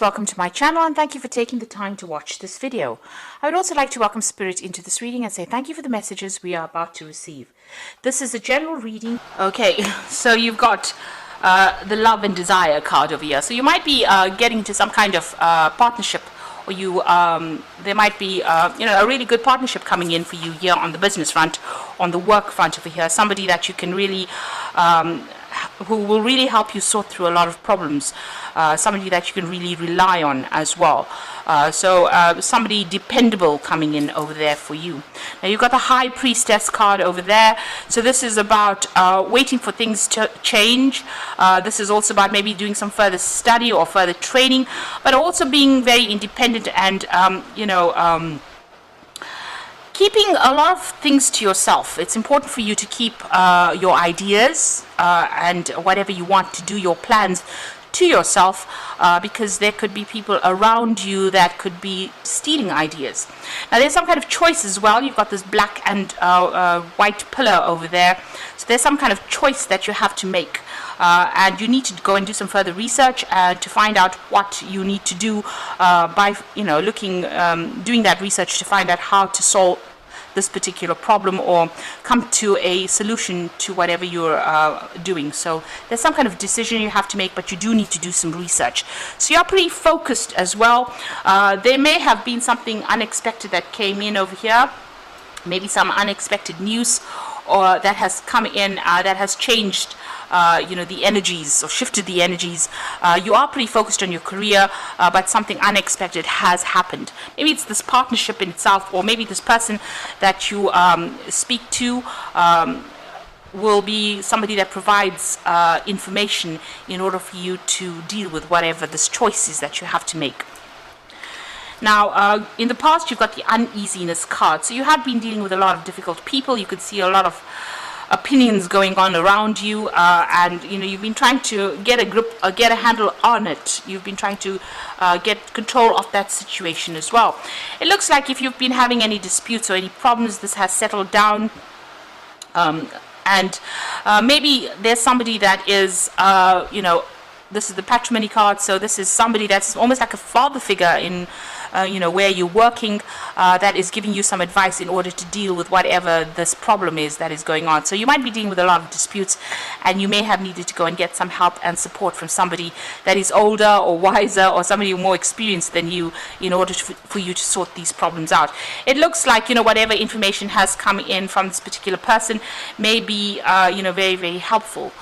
welcome to my channel and thank you for taking the time to watch this video. I would also like to welcome Spirit into this reading and say thank you for the messages we are about to receive. This is a general reading. Okay, so you've got the love and desire card over here. So you might be getting into some kind of partnership, or there might be a really good partnership coming in for you here on the business front, on the work front over here. Somebody that you can really who will really help you sort through a lot of problems, somebody that you can really rely on as well. So somebody dependable coming in over there for you. Now you've got the High Priestess card over there. So this is about waiting for things to change. This is also about maybe doing some further study or further training, but also being very independent and keeping a lot of things to yourself. It's important for you to keep your ideas and whatever you want to do, your plans, to yourself, because there could be people around you that could be stealing ideas. Now there's some kind of choice as well. You've got this black and white pillar over there. So there's some kind of choice that you have to make. And you need to go and do some further research to find out what you need to do by doing that research to find out how to solve this particular problem or come to a solution to whatever you're doing. So there's some kind of decision you have to make, but you do need to do some research. So you're pretty focused as well. There may have been something unexpected that came in over here, maybe some unexpected news or that has come in that has changed the energies or shifted the energies. You are pretty focused on your career, but something unexpected has happened. Maybe it's this partnership in itself, or maybe this person that you speak to will be somebody that provides information in order for you to deal with whatever this choice is that you have to make. Now, in the past, you've got the uneasiness card. So you have been dealing with a lot of difficult people. You could see a lot of opinions going on around you, and you've been trying to get a grip, get a handle on it. You've been trying to get control of that situation as well. It looks like if you've been having any disputes or any problems, this has settled down. And maybe there's somebody that is, this is the patrimony card, so this is somebody that's almost like a father figure in where you're working, that is giving you some advice in order to deal with whatever this problem is that is going on. So you might be dealing with a lot of disputes, and you may have needed to go and get some help and support from somebody that is older or wiser, or somebody more experienced than you, in order for you to sort these problems out. It looks like whatever information has come in from this particular person may be very, very helpful.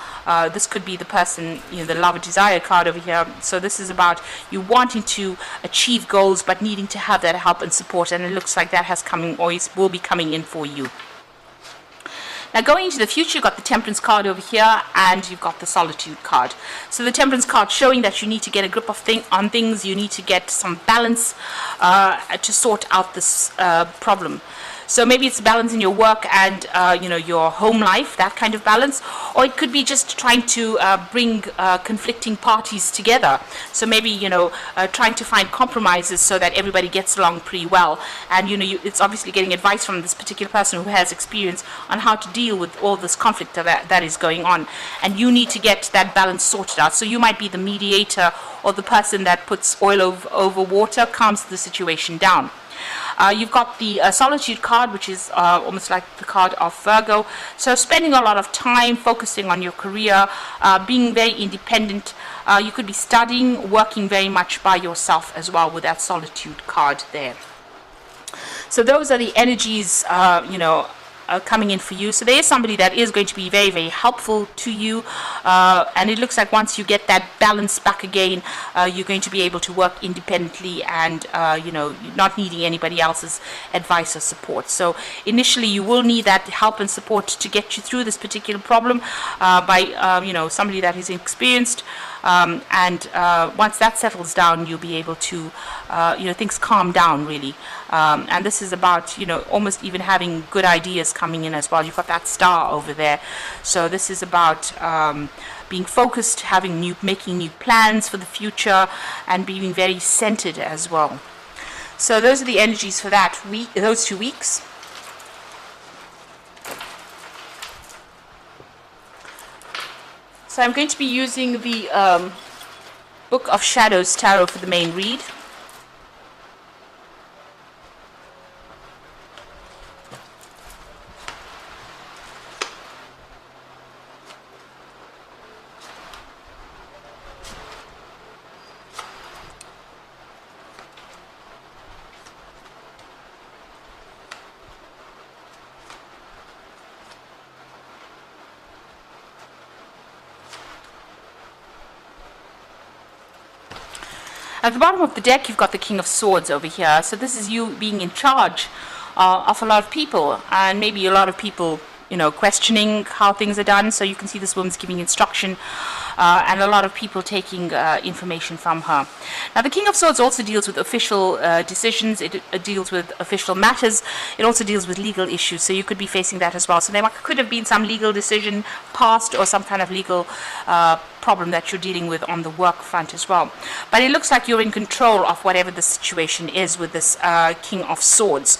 This could be the person, the love and desire card over here. So this is about you wanting to achieve goals, but needing to have that help and support, and it looks like that has coming, or will be coming in for you. Now going into the future, you've got the Temperance card over here, and you've got the Solitude card. So the Temperance card showing that you need to get a grip on things, you need to get some balance to sort out this problem. So maybe it's balance in your work and your home life, that kind of balance, or it could be just trying to bring conflicting parties together. So maybe trying to find compromises so that everybody gets along pretty well. And it's obviously getting advice from this particular person who has experience on how to deal with all this conflict that is going on. And you need to get that balance sorted out. So you might be the mediator, or the person that puts oil over water, calms the situation down. You've got the Solitude card, which is almost like the card of Virgo. So spending a lot of time focusing on your career, being very independent. You could be studying, working very much by yourself as well with that Solitude card there. So those are the energies, coming in for you. So there is somebody that is going to be very, very helpful to you, and it looks like once you get that balance back again, you're going to be able to work independently and not needing anybody else's advice or support. So initially you will need that help and support to get you through this particular problem by somebody that is experienced, and once that settles down, you'll be able to things calm down really, and this is about almost even having good ideas coming in as well. You've got that star over there, so this is about being focused, making new plans for the future, and being very centered as well. So those are the energies for that week, those 2 weeks. So I'm going to be using the Book of Shadows Tarot for the main read. At the bottom of the deck, you've got the King of Swords over here. So this is you being in charge of a lot of people, and maybe a lot of people, you know, questioning how things are done. So you can see this woman's giving instruction, and a lot of people taking information from her. Now, the King of Swords also deals with official decisions. It deals with official matters. It also deals with legal issues. So you could be facing that as well. So there could have been some legal decision passed, or some kind of legal problem that you're dealing with on the work front as well. But it looks like you're in control of whatever the situation is with this King of Swords,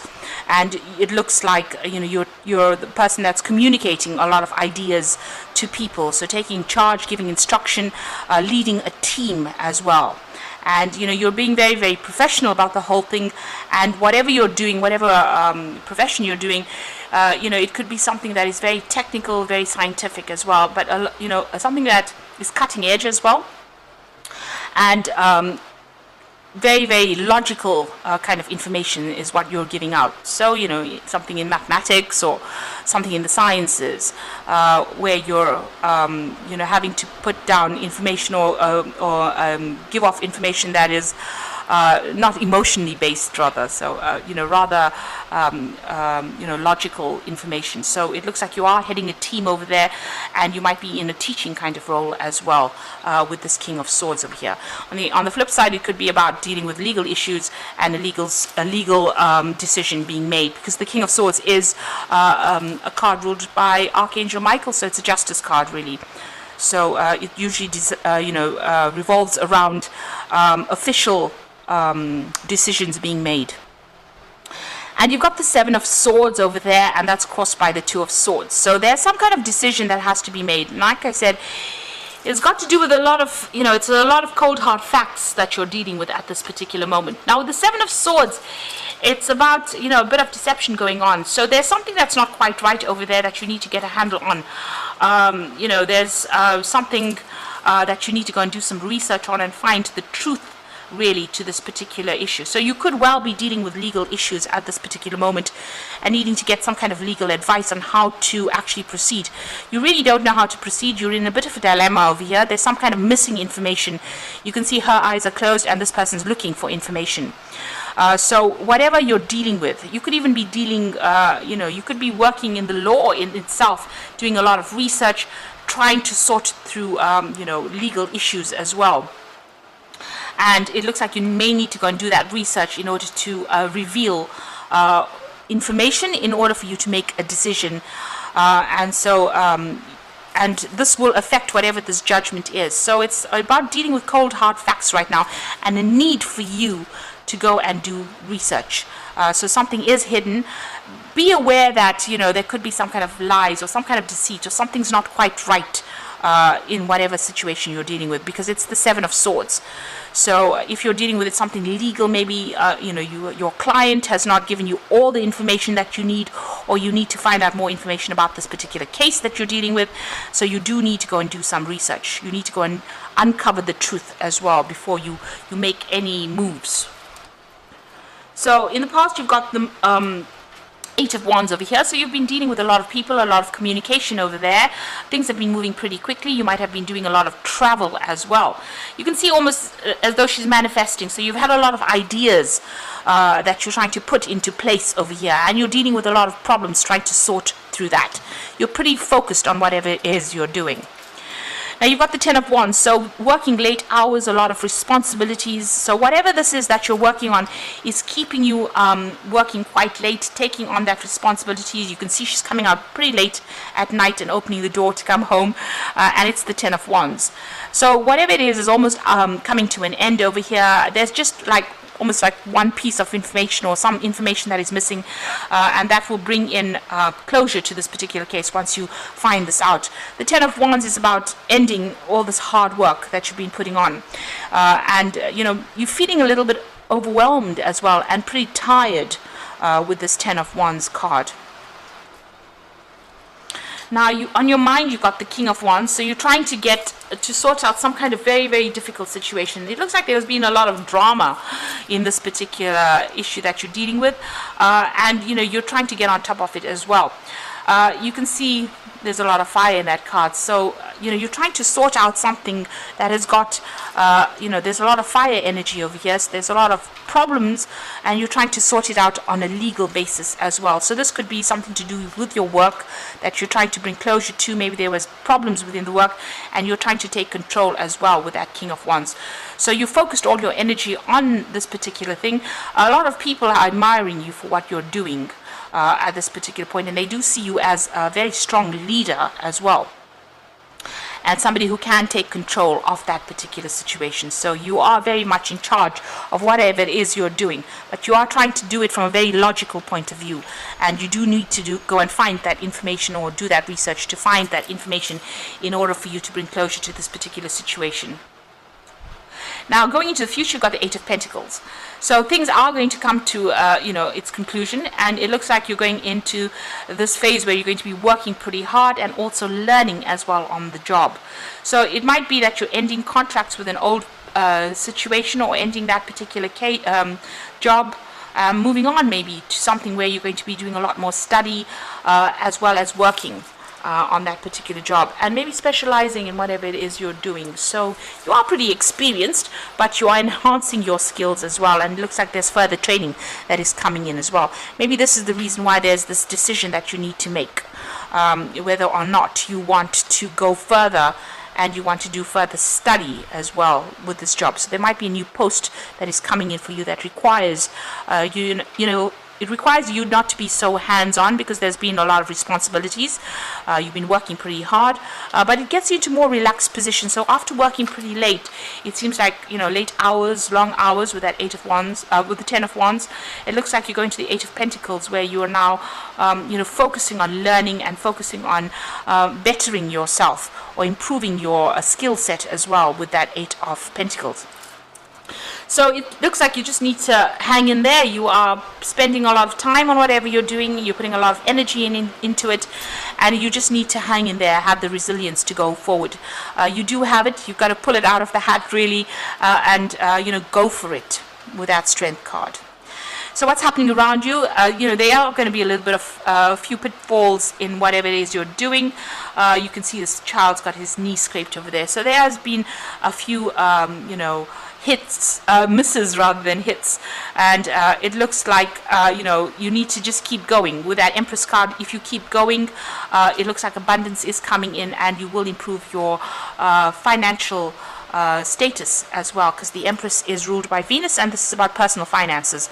and it looks like, you know, you're the person that's communicating a lot of ideas to people. So taking charge, giving instruction, leading a team as well. And you know, you're being very, very professional about the whole thing, and whatever you're doing, whatever profession you're doing, you know, it could be something that is very technical, very scientific as well, but you know, something that is cutting edge as well, and very, very logical kind of information is what you're giving out. So, you know, something in mathematics or something in the sciences, where you're, you know, having to put down information or give off information that is not emotionally based, rather. So, you know, rather, you know, logical information. So it looks like you are heading a team over there, and you might be in a teaching kind of role as well, with this King of Swords over here. On the flip side, it could be about dealing with legal issues and a legal decision being made, because the King of Swords is a card ruled by Archangel Michael, so it's a justice card, really. So it usually you know, revolves around official decisions being made. And you've got the Seven of Swords over there, and that's crossed by the Two of Swords. So there's some kind of decision that has to be made. And like I said, it's got to do with a lot of, you know, it's a lot of cold hard facts that you're dealing with at this particular moment. Now, with the Seven of Swords, it's about, you know, a bit of deception going on. So there's something that's not quite right over there that you need to get a handle on. You know, there's something that you need to go and do some research on and find the truth, really, to this particular issue. So you could well be dealing with legal issues at this particular moment and needing to get some kind of legal advice on how to actually proceed. You really don't know how to proceed. You're in a bit of a dilemma over here. There's some kind of missing information. You can see her eyes are closed, and this person's looking for information. So whatever you're dealing with, you could even be dealing, you know, you could be working in the law in itself, doing a lot of research, trying to sort through, you know, legal issues as well. And it looks like you may need to go and do that research in order to reveal information in order for you to make a decision. And so, and this will affect whatever this judgment is. So it's about dealing with cold, hard facts right now, and a need for you to go and do research. So something is hidden. Be aware that, you know, there could be some kind of lies or some kind of deceit, or something's not quite right in whatever situation you're dealing with, because it's the Seven of Swords. So if you're dealing with something legal, maybe you know, your client has not given you all the information that you need, or you need to find out more information about this particular case that you're dealing with. So you do need to go and do some research. You need to go and uncover the truth as well before you make any moves. So in the past, you've got the Eight of Wands over here. So you've been dealing with a lot of people, a lot of communication over there. Things have been moving pretty quickly. You might have been doing a lot of travel as well. You can see almost as though she's manifesting. So you've had a lot of ideas that you're trying to put into place over here, and you're dealing with a lot of problems trying to sort through that. You're pretty focused on whatever it is you're doing. Now you've got the Ten of Wands, so working late hours, a lot of responsibilities. So whatever this is that you're working on is keeping you working quite late, taking on that responsibilities. You can see she's coming out pretty late at night and opening the door to come home, and it's the Ten of Wands. So whatever it is almost coming to an end over here. There's just like almost like one piece of information or some information that is missing, and that will bring in closure to this particular case once you find this out. The Ten of Wands is about ending all this hard work that you've been putting on, and you're feeling a little bit overwhelmed as well and pretty tired with this Ten of Wands card. Now, on your mind, you've got the King of Wands, so you're trying to sort out some kind of very, very difficult situation. It looks like there's been a lot of drama in this particular issue that you're dealing with, and you're trying to get on top of it as well. You can see there's a lot of fire in that card, so you're trying to sort out something that has got there's a lot of fire energy over here, so there's a lot of problems, and you're trying to sort it out on a legal basis as well. So this could be something to do with your work that you're trying to bring closure to. Maybe there was problems within the work and you're trying to take control as well with that King of Wands. So you focused all your energy on this particular thing. A lot of people are admiring you for what you're doing at this particular point, and they do see you as a very strong leader as well, and somebody who can take control of that particular situation. So you are very much in charge of whatever it is you're doing, but you are trying to do it from a very logical point of view, and you do need to go and find that information or do that research to find that information in order for you to bring closure to this particular situation. Now, going into the future, you've got the Eight of Pentacles. So things are going to come to, its conclusion, and it looks like you're going into this phase where you're going to be working pretty hard and also learning as well on the job. So it might be that you're ending contracts with an old situation, or ending that particular job, moving on maybe to something where you're going to be doing a lot more study as well as working on that particular job, and maybe specializing in whatever it is you're doing. So you are pretty experienced, but you are enhancing your skills as well, and it looks like there's further training that is coming in as well. Maybe this is the reason why there's this decision that you need to make, whether or not you want to go further and you want to do further study as well with this job. So there might be a new post that is coming in for you that requires it requires you not to be so hands-on, because there's been a lot of responsibilities. You've been working pretty hard, but it gets you into more relaxed position. So after working pretty late, it seems like, late hours, long hours with that Eight of Wands, with the Ten of Wands, it looks like you're going to the Eight of Pentacles, where you are now, focusing on learning and focusing on bettering yourself or improving your skill set as well with that Eight of Pentacles. So it looks like you just need to hang in there. You are spending a lot of time on whatever you're doing. You're putting a lot of energy into it, and you just need to hang in there, have the resilience to go forward. You do have it. You've got to pull it out of the hat, really, and go for it with that Strength card. So what's happening around you? There are going to be a little bit of a few pitfalls in whatever it is you're doing. You can see this child's got his knee scraped over there. So there has been a few, hits, misses rather than hits, and it looks like you need to just keep going with that Empress card. If you keep going, it looks like abundance is coming in, and you will improve your financial status as well, because the Empress is ruled by Venus, and this is about personal finances.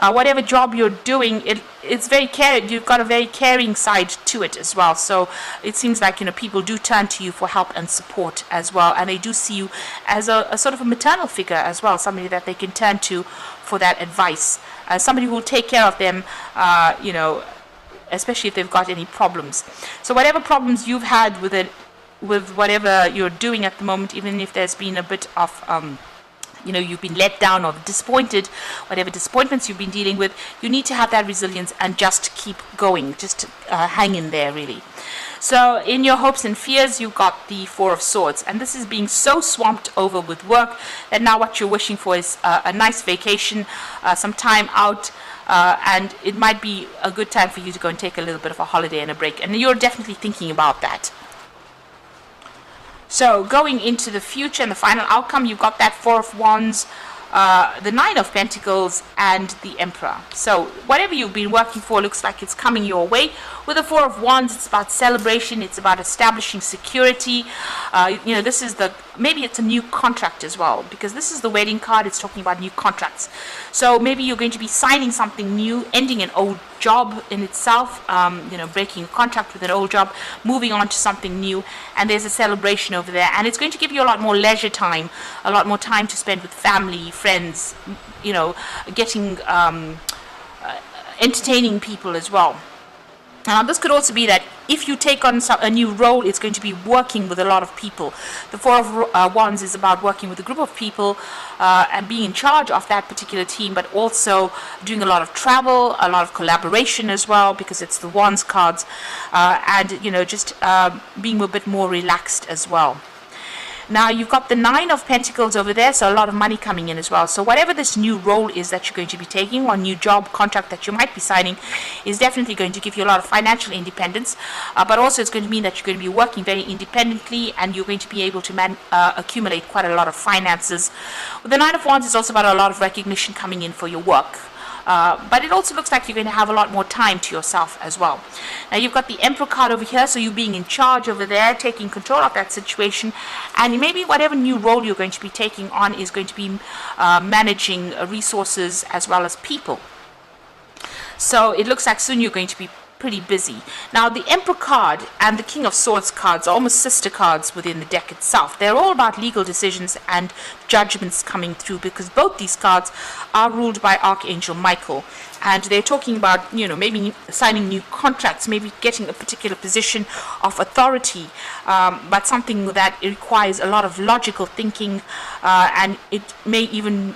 Whatever job you're doing, it's very caring. You've got a very caring side to it as well. So it seems like people do turn to you for help and support as well, and they do see you as a sort of a maternal figure as well, somebody that they can turn to for that advice, somebody who will take care of them, especially if they've got any problems. So whatever problems you've had with whatever you're doing at the moment, even if there's been a bit of you've been let down or disappointed, whatever disappointments you've been dealing with, you need to have that resilience and just keep going, just hang in there, really. So in your hopes and fears, you've got the Four of Swords, and this is being so swamped over with work that now what you're wishing for is a nice vacation, some time out, and it might be a good time for you to go and take a little bit of a holiday and a break, and you're definitely thinking about that. So going into the future and the final outcome, you've got that Four of Wands, the Nine of Pentacles, and the Emperor. So whatever you've been working for looks like it's coming your way. With the Four of Wands, it's about celebration. It's about establishing security. This is the maybe it's a new contract as well, because this is the wedding card. It's talking about new contracts. So maybe you're going to be signing something new, ending an old job in itself, breaking a contract with an old job, moving on to something new, and there's a celebration over there, and it's going to give you a lot more leisure time, a lot more time to spend with family, friends, getting entertaining people as well. Now, this could also be that if you take on a new role, it's going to be working with a lot of people. The Four of Wands is about working with a group of people and being in charge of that particular team, but also doing a lot of travel, a lot of collaboration as well, because it's the Wands cards, and just being a bit more relaxed as well. Now, you've got the Nine of Pentacles over there, so a lot of money coming in as well. So whatever this new role is that you're going to be taking, or new job contract that you might be signing, is definitely going to give you a lot of financial independence, but also it's going to mean that you're going to be working very independently, and you're going to be able to accumulate quite a lot of finances. The Nine of Wands is also about a lot of recognition coming in for your work. But it also looks like you're going to have a lot more time to yourself as well. Now, you've got the Emperor card over here, so you being in charge over there, taking control of that situation, and maybe whatever new role you're going to be taking on is going to be managing resources as well as people. So it looks like soon you're going to be pretty busy. Now, the Emperor card and the King of Swords cards are almost sister cards within the deck itself. They're all about legal decisions and judgments coming through, because both these cards are ruled by Archangel Michael, and they're talking about maybe signing new contracts, maybe getting a particular position of authority, but something that requires a lot of logical thinking, and it may even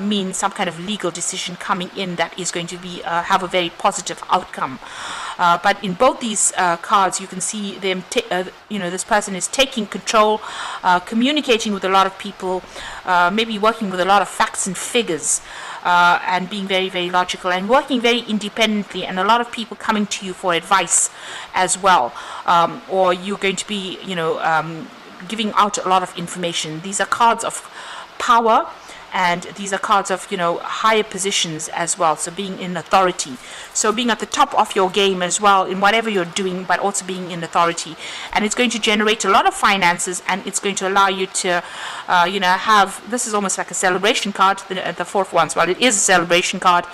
mean some kind of legal decision coming in that is going to be have a very positive outcome. But in both these cards, you can see them. This person is taking control, communicating with a lot of people, maybe working with a lot of facts and figures, and being very, very logical and working very independently. And a lot of people coming to you for advice as well, or you're going to be, giving out a lot of information. These are cards of power. And these are cards of, higher positions as well. So being in authority. So being at the top of your game as well in whatever you're doing, but also being in authority. And it's going to generate a lot of finances, and it's going to allow you to, have, this is almost like a celebration card, the Fourth Wands. Well, it is a celebration card,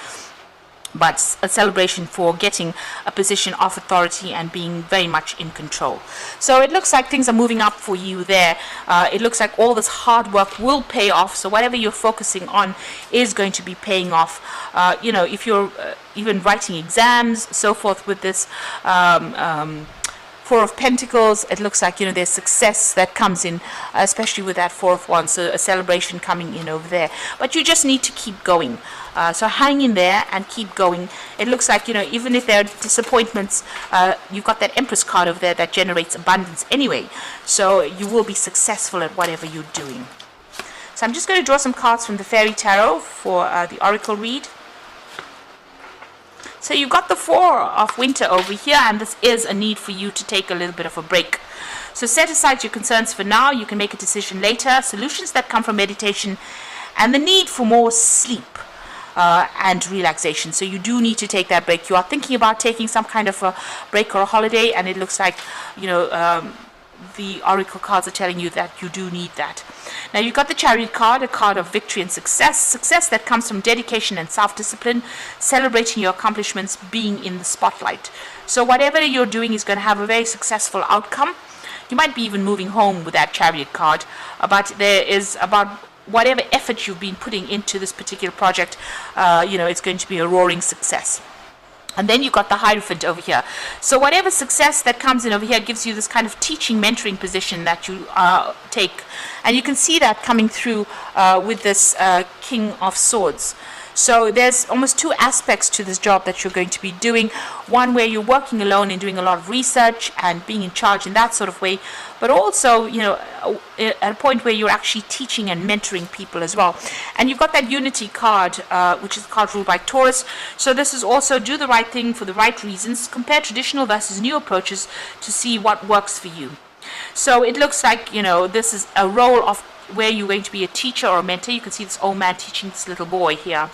but a celebration for getting a position of authority and being very much in control. So it looks like things are moving up for you there. It looks like all this hard work will pay off. So whatever you're focusing on is going to be paying off. If you're even writing exams, so forth with this Four of Pentacles, it looks like there's success that comes in, especially with that Four of Wands, so a celebration coming in over there. But you just need to keep going. So hang in there and keep going. It looks like even if there are disappointments, you've got that Empress card over there that generates abundance anyway. So you will be successful at whatever you're doing. So I'm just going to draw some cards from the Fairy Tarot for the Oracle read. So you've got the Four of Winter over here, and this is a need for you to take a little bit of a break. So set aside your concerns for now. You can make a decision later. Solutions that come from meditation and the need for more sleep and relaxation. So you do need to take that break. You are thinking about taking some kind of a break or a holiday, and it looks like the Oracle cards are telling you that you do need that. Now you've got the Chariot card, a card of victory and success that comes from dedication and self-discipline, celebrating your accomplishments, being in the spotlight. So whatever you're doing is going to have a very successful outcome. You might be even moving home with that Chariot card, but there is about whatever effort you've been putting into this particular project, it's going to be a roaring success. And then you've got the Hierophant over here. So whatever success that comes in over here gives you this kind of teaching, mentoring position that you take. And you can see that coming through with this King of Swords. So there's almost two aspects to this job that you're going to be doing. One where you're working alone and doing a lot of research and being in charge in that sort of way. But also, at a point where you're actually teaching and mentoring people as well. And you've got that Unity card, which is a card ruled by Taurus. So this is also do the right thing for the right reasons. Compare traditional versus new approaches to see what works for you. So it looks like, this is a role of where you're going to be a teacher or a mentor. You can see this old man teaching this little boy here.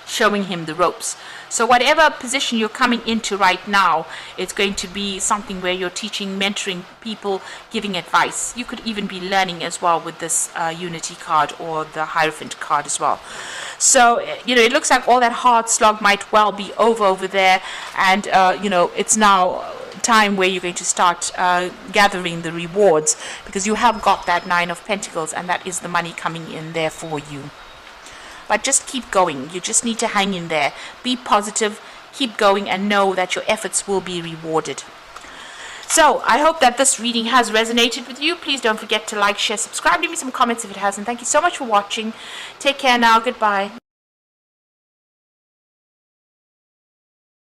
showing him the ropes. So whatever position you're coming into right now, it's going to be something where you're teaching, mentoring people, giving advice. You could even be learning as well with this Unity card or the Hierophant card as well. So, it looks like all that hard slog might well be over there, and, it's now time where you're going to start gathering the rewards, because you have got that 9 of Pentacles, and that is the money coming in there for you. But just keep going. You just need to hang in there. Be positive, keep going, and know that your efforts will be rewarded. So, I hope that this reading has resonated with you. Please don't forget to like, share, subscribe. Leave me some comments if it hasn't. Thank you so much for watching. Take care now. Goodbye.